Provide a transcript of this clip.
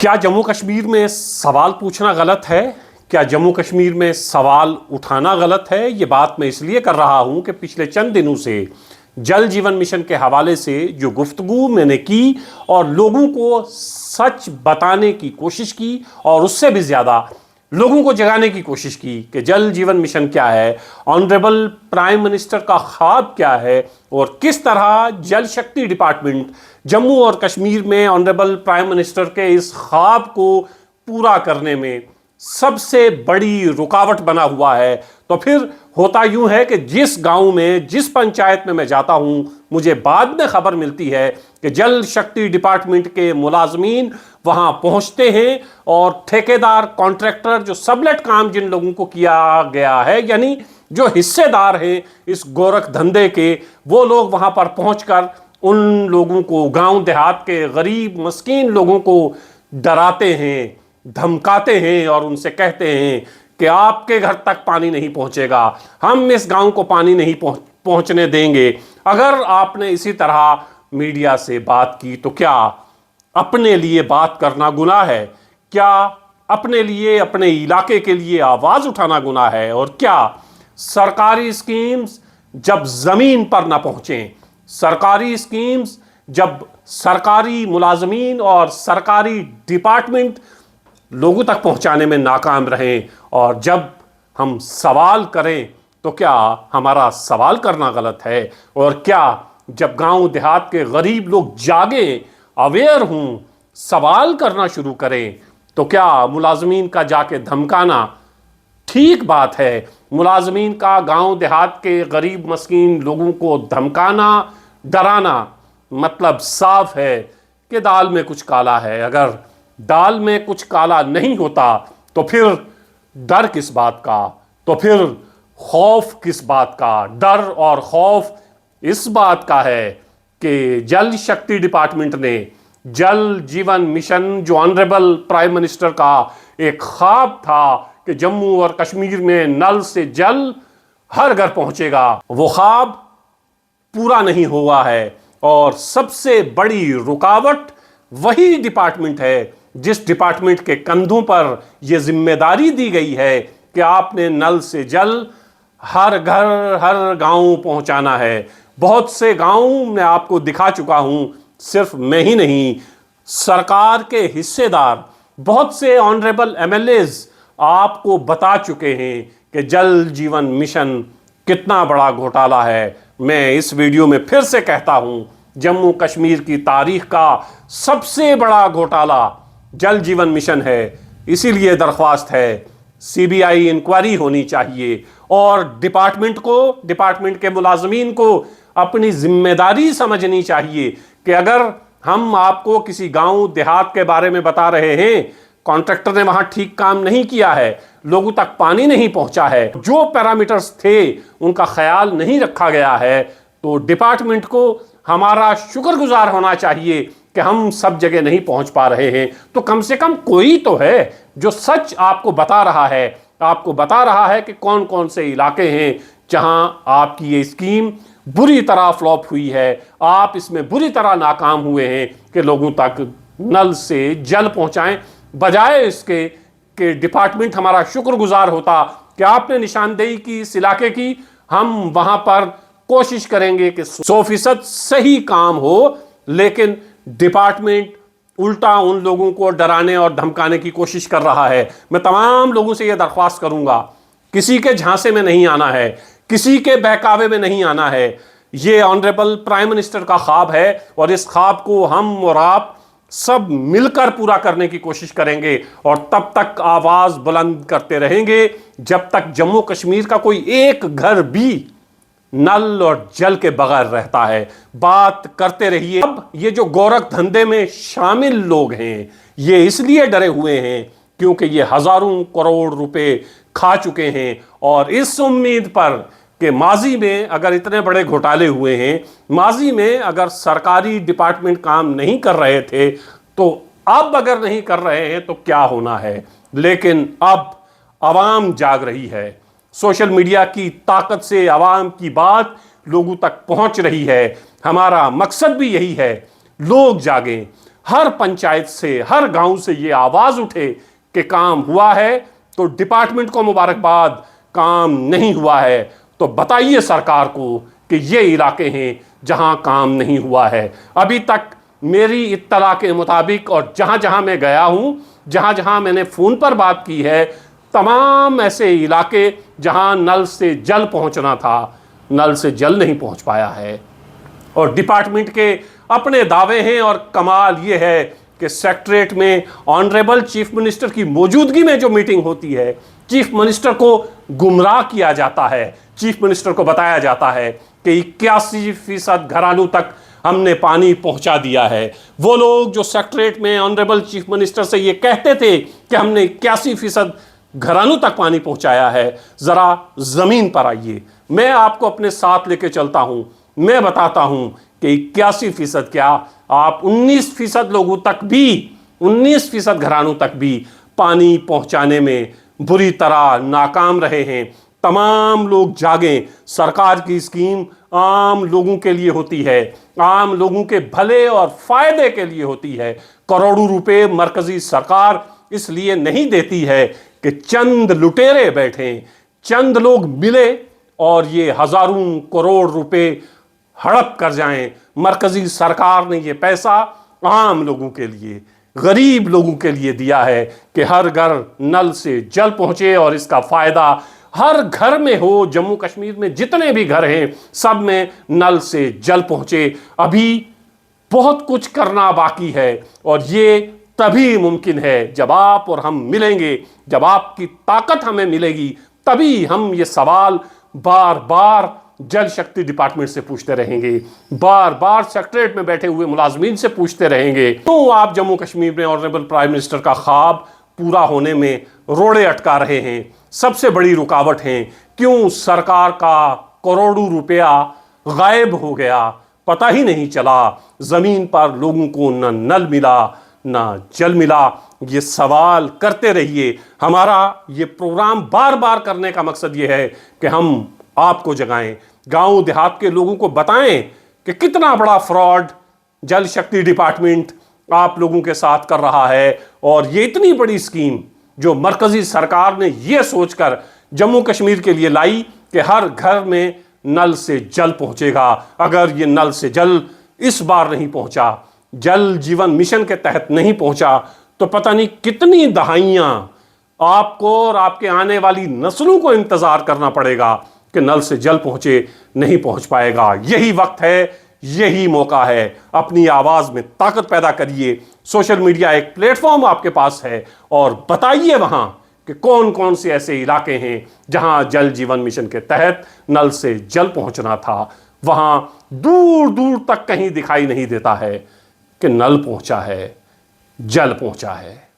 क्या जम्मू कश्मीर में सवाल पूछना गलत है? क्या जम्मू कश्मीर में सवाल उठाना गलत है? ये बात मैं इसलिए कर रहा हूं कि पिछले चंद दिनों से जल जीवन मिशन के हवाले से जो गुफ्तगू मैंने की और लोगों को सच बताने की कोशिश की और उससे भी ज़्यादा लोगों को जगाने की कोशिश की कि जल जीवन मिशन क्या है, ऑनरेबल प्राइम मिनिस्टर का ख्वाब क्या है और किस तरह जल शक्ति डिपार्टमेंट जम्मू और कश्मीर में ऑनरेबल प्राइम मिनिस्टर के इस ख्वाब को पूरा करने में सबसे बड़ी रुकावट बना हुआ है। तो फिर होता यूं है कि जिस गांव में, जिस पंचायत में मैं जाता हूं, मुझे बाद में खबर मिलती है कि जल शक्ति डिपार्टमेंट के मुलाजमीन वहां पहुंचते हैं और ठेकेदार, कॉन्ट्रैक्टर, जो सबलेट काम जिन लोगों को किया गया है, यानी जो हिस्सेदार हैं इस गोरख धंधे के, वो लोग वहां पर पहुंचकर उन लोगों को, गांव देहात के गरीब मस्कीन लोगों को डराते हैं, धमकाते हैं और उनसे कहते हैं कि आपके घर तक पानी नहीं पहुंचेगा, हम इस गांव को पानी नहीं पहुंचने देंगे। अगर आपने इसी तरह मीडिया से बात की तो क्या अपने लिए बात करना गुनाह है? क्या अपने लिए, अपने इलाके के लिए आवाज उठाना गुनाह है? और क्या सरकारी स्कीम्स जब जमीन पर ना पहुंचें, सरकारी स्कीम्स जब सरकारी मुलाजमीन और सरकारी डिपार्टमेंट लोगों तक पहुंचाने में नाकाम रहें और जब हम सवाल करें तो क्या हमारा सवाल करना गलत है? और क्या जब गांव देहात के गरीब लोग जागें, अवेयर हों, सवाल करना शुरू करें, तो क्या मुलाजमीन का जाके धमकाना ठीक बात है? मुलाजमीन का गांव देहात के गरीब मस्कीन लोगों को धमकाना, डराना, मतलब साफ है कि दाल में कुछ काला है। अगर दाल में कुछ काला नहीं होता तो फिर डर किस बात का? तो फिर खौफ किस बात का? डर और खौफ इस बात का है कि जल शक्ति डिपार्टमेंट ने जल जीवन मिशन, जो ऑनरेबल प्राइम मिनिस्टर का एक ख्वाब था कि जम्मू और कश्मीर में नल से जल हर घर पहुंचेगा, वो ख्वाब पूरा नहीं हुआ है। और सबसे बड़ी रुकावट वही डिपार्टमेंट है जिस डिपार्टमेंट के कंधों पर यह जिम्मेदारी दी गई है कि आपने नल से जल हर घर, हर गांव पहुंचाना है। बहुत से गांव मैं आपको दिखा चुका हूं, सिर्फ मैं ही नहीं, सरकार के हिस्सेदार, बहुत से ऑनरेबल एमएलएज आपको बता चुके हैं कि जल जीवन मिशन कितना बड़ा घोटाला है। मैं इस वीडियो में फिर से कहता हूं, जम्मू कश्मीर की तारीख का सबसे बड़ा घोटाला जल जीवन मिशन है। इसीलिए दरख्वास्त है, सीबीआई इंक्वायरी होनी चाहिए और डिपार्टमेंट को, डिपार्टमेंट के मुलाजमीन को अपनी जिम्मेदारी समझनी चाहिए कि अगर हम आपको किसी गांव देहात के बारे में बता रहे हैं, कॉन्ट्रैक्टर ने वहां ठीक काम नहीं किया है, लोगों तक पानी नहीं पहुंचा है, जो पैरामीटर्स थे उनका ख्याल नहीं रखा गया है, तो डिपार्टमेंट को हमारा शुक्रगुजार होना चाहिए कि हम सब जगह नहीं पहुंच पा रहे हैं। तो कम से कम कोई तो है जो सच आपको बता रहा है, आपको बता रहा है कि कौन कौन से इलाके हैं जहां आपकी ये स्कीम बुरी तरह फ्लॉप हुई है, आप इसमें बुरी तरह नाकाम हुए हैं कि लोगों तक नल से जल पहुंचाएं। बजाय इसके कि डिपार्टमेंट हमारा शुक्रगुजार होता कि आपने निशानदेही की इस इलाके की, हम वहां पर कोशिश करेंगे कि 100% सही काम हो, लेकिन डिपार्टमेंट उल्टा उन लोगों को डराने और धमकाने की कोशिश कर रहा है। मैं तमाम लोगों से यह दरख्वास्त करूंगा, किसी के झांसे में नहीं आना है, किसी के बहकावे में नहीं आना है। यह ऑनरेबल प्राइम मिनिस्टर का ख्वाब है और इस ख्वाब को हम और आप सब मिलकर पूरा करने की कोशिश करेंगे और तब तक आवाज बुलंद करते रहेंगे जब तक जम्मू कश्मीर का कोई एक घर भी नल और जल के बगैर रहता है। बात करते रहिए। अब ये जो गोरख धंधे में शामिल लोग हैं, ये इसलिए डरे हुए हैं क्योंकि ये हजारों करोड़ रुपए खा चुके हैं और इस उम्मीद पर कि माजी में अगर इतने बड़े घोटाले हुए हैं, माजी में अगर सरकारी डिपार्टमेंट काम नहीं कर रहे थे, तो अब अगर नहीं कर रहे हैं तो क्या होना है। लेकिन अब आवाम जाग रही है, सोशल मीडिया की ताकत से आवाम की बात लोगों तक पहुंच रही है। हमारा मकसद भी यही है, लोग जागें, हर पंचायत से, हर गांव से ये आवाज उठे कि काम हुआ है तो डिपार्टमेंट को मुबारकबाद, काम नहीं हुआ है तो बताइए सरकार को कि ये इलाके हैं जहां काम नहीं हुआ है। अभी तक मेरी इत्तला के मुताबिक और जहां जहां मैं गया हूं, जहां जहां मैंने फोन पर बात की है, तमाम ऐसे इलाके जहां नल से जल पहुंचना था, नल से जल नहीं पहुंच पाया है। और डिपार्टमेंट के अपने दावे हैं और कमाल ये है कि सेक्रेटरीट में ऑनरेबल चीफ मिनिस्टर की मौजूदगी में जो मीटिंग होती है, चीफ मिनिस्टर को गुमराह किया जाता है। चीफ मिनिस्टर को बताया जाता है कि 81% घरानों तक हमने पानी पहुंचा दिया है। वो लोग जो सेक्रेटरीट में ऑनरेबल चीफ मिनिस्टर से ये कहते थे कि हमने 81% घरानों तक पानी पहुंचाया है, जरा जमीन पर आइए, मैं आपको अपने साथ लेके चलता हूं, मैं बताता हूं कि 81% क्या, आप 19% लोगों तक भी, 19% घरानों तक भी पानी पहुंचाने में बुरी तरह नाकाम रहे हैं। तमाम लोग जागें, सरकार की स्कीम आम लोगों के लिए होती है, आम लोगों के भले और फायदे के लिए होती है। करोड़ों रुपए मरकजी सरकार इसलिए नहीं देती है कि चंद लुटेरे बैठे, चंद लोग मिले और ये हजारों करोड़ रुपए हड़प कर जाएं। मरकजी सरकार ने ये पैसा आम लोगों के लिए, गरीब लोगों के लिए दिया है कि हर घर नल से जल पहुंचे और इसका फायदा हर घर में हो। जम्मू कश्मीर में जितने भी घर हैं सब में नल से जल पहुंचे। अभी बहुत कुछ करना बाकी है और ये तभी मुमकिन है जब आप और हम मिलेंगे, जब आपकी ताकत हमें मिलेगी, तभी हम ये सवाल बार बार जल शक्ति डिपार्टमेंट से पूछते रहेंगे, बार बार सेक्रेटरीट में बैठे हुए मुलाजमीन से पूछते रहेंगे। तो आप जम्मू कश्मीर में ऑनरेबल प्राइम मिनिस्टर का ख्वाब पूरा होने में रोड़े अटका रहे हैं, सबसे बड़ी रुकावट हैं। क्यों सरकार का करोड़ों रुपया गायब हो गया, पता ही नहीं चला। जमीन पर लोगों को न नल मिला ना जल मिला। ये सवाल करते रहिए। हमारा ये प्रोग्राम बार बार करने का मकसद ये है कि हम आपको जगाएं, गांव देहात के लोगों को बताएं कि कितना बड़ा फ्रॉड जल शक्ति डिपार्टमेंट आप लोगों के साथ कर रहा है। और ये इतनी बड़ी स्कीम जो मरकजी सरकार ने ये सोचकर जम्मू कश्मीर के लिए लाई कि हर घर में नल से जल पहुंचेगा। अगर ये नल से जल इस बार नहीं पहुंचा, जल जीवन मिशन के तहत नहीं पहुंचा, तो पता नहीं कितनी दहाइयां आपको और आपके आने वाली नस्लों को इंतजार करना पड़ेगा कि नल से जल पहुंचे, नहीं पहुंच पाएगा। यही वक्त है, यही मौका है। अपनी आवाज में ताकत पैदा करिए। सोशल मीडिया एक प्लेटफॉर्म आपके पास है और बताइए वहां कि कौन कौन से ऐसे इलाके हैं जहां जल जीवन मिशन के तहत नल से जल पहुंचना था। वहां दूर दूर तक कहीं दिखाई नहीं देता है कि नल पहुंचा है, जल पहुंचा है।